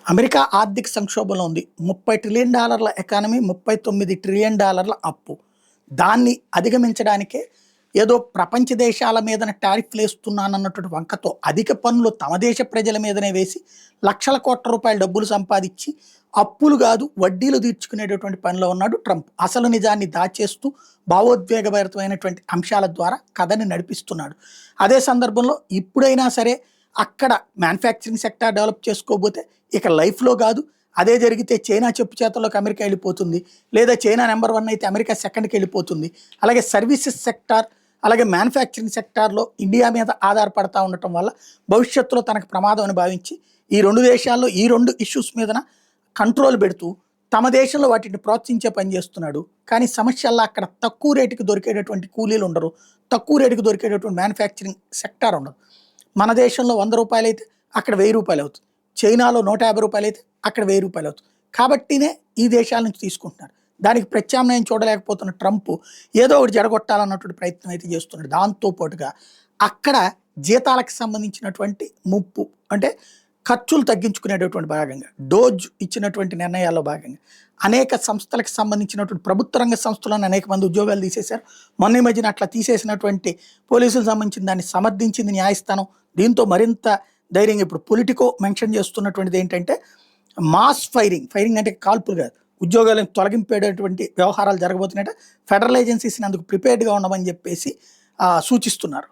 America ఆర్థిక సంక్షోభంలో ఉంది. $30 ట్రిలియన్ ఎకానమీ, $39 ట్రిలియన్ అప్పు. దాన్ని అధిగమించడానికే ఏదో ప్రపంచ దేశాల మీదన టారిఫ్‌లేస్తున్నానన్నటువంటి వంకతో అధిక పన్నులు తమ దేశ ప్రజల మీదనే వేసి లక్షల కోట్ల రూపాయల డబ్బులు సంపాదించి అప్పులు కాదు వడ్డీలు తీర్చుకునేటటువంటి పనిలో ఉన్నాడు ట్రంప్. అసలు నిజాన్ని దాచేస్తూ భావోద్వేగభరితమైనటువంటి అంశాల ద్వారా కథని నడిపిస్తున్నాడు. అదే సందర్భంలో ఇప్పుడైనా సరే అక్కడ మ్యానుఫ్యాక్చరింగ్ సెక్టార్ డెవలప్ చేసుకోబోతే ఇక లైఫ్‌లో కాదు. అదే జరిగితే చైనా చెప్పు చేతల్లోకి అమెరికా వెళ్ళిపోతుంది. లేదా చైనా నెంబర్ 1 అయితే అమెరికా సెకండ్‌కి వెళ్ళిపోతుంది. అలాగే సర్వీసెస్ సెక్టార్, అలాగే మ్యానుఫ్యాక్చరింగ్ సెక్టార్‌లో ఇండియా మీద ఆధారపడతా ఉండటం వల్ల భవిష్యత్తులో తనకు ప్రమాదం అని భావించి ఈ 2 దేశాల్లో ఈ 2 ఇష్యూస్ మీదన కంట్రోల్ పెడుతూ తమ దేశంలో వాటిని ప్రోత్సహించే పని చేస్తున్నాడు. కానీ సమస్యల్లా అక్కడ తక్కువ రేటుకి దొరికేటటువంటి కూలీలు ఉండరు. తక్కువ రేటుకి దొరికేటటువంటి మ్యానుఫ్యాక్చరింగ్ సెక్టార్ ఉండదు. మన దేశంలో ₹100 అయితే అక్కడ ₹1000 అవుతుంది. చైనాలో ₹150 అయితే అక్కడ ₹1000 అవుతుంది. కాబట్టినే ఈ దేశాల నుంచి తీసుకుంటున్నారు. దానికి ప్రత్యామ్నాయం చూడలేకపోతున్న ట్రంప్ ఏదో ఒకటి జడగొట్టాలన్నటువంటి ప్రయత్నం అయితే చేస్తున్నాడు. దాంతో పాటుగా అక్కడ జీతాలకు సంబంధించినటువంటి ముప్పు అంటే ఖర్చులు తగ్గించుకునేటటువంటి భాగంగా డోజ్ ఇచ్చినటువంటి నిర్ణయాల్లో భాగంగా అనేక సంస్థలకు సంబంధించినటువంటి ప్రభుత్వ రంగ సంస్థలను అనేక మంది ఉద్యోగాలు తీసేశారు. మొన్న ఈ మధ్యన అట్లా తీసేసినటువంటి పోలీసులకు సంబంధించిన దాన్ని సమర్థించింది న్యాయస్థానం. దీంతో మరింత ధైర్యంగా ఇప్పుడు పొలిటికో మెన్షన్ చేస్తున్నటువంటిది ఏంటంటే మాస్ ఫైరింగ్ అంటే కాల్పులు కాదు, ఉద్యోగాలను తొలగింపేటటువంటి వ్యవహారాలు జరగబోతున్నాయట. ఫెడరల్ ఏజెన్సీస్ని అందుకు ప్రిపేర్డ్గా ఉండమని చెప్పేసి సూచిస్తున్నారు.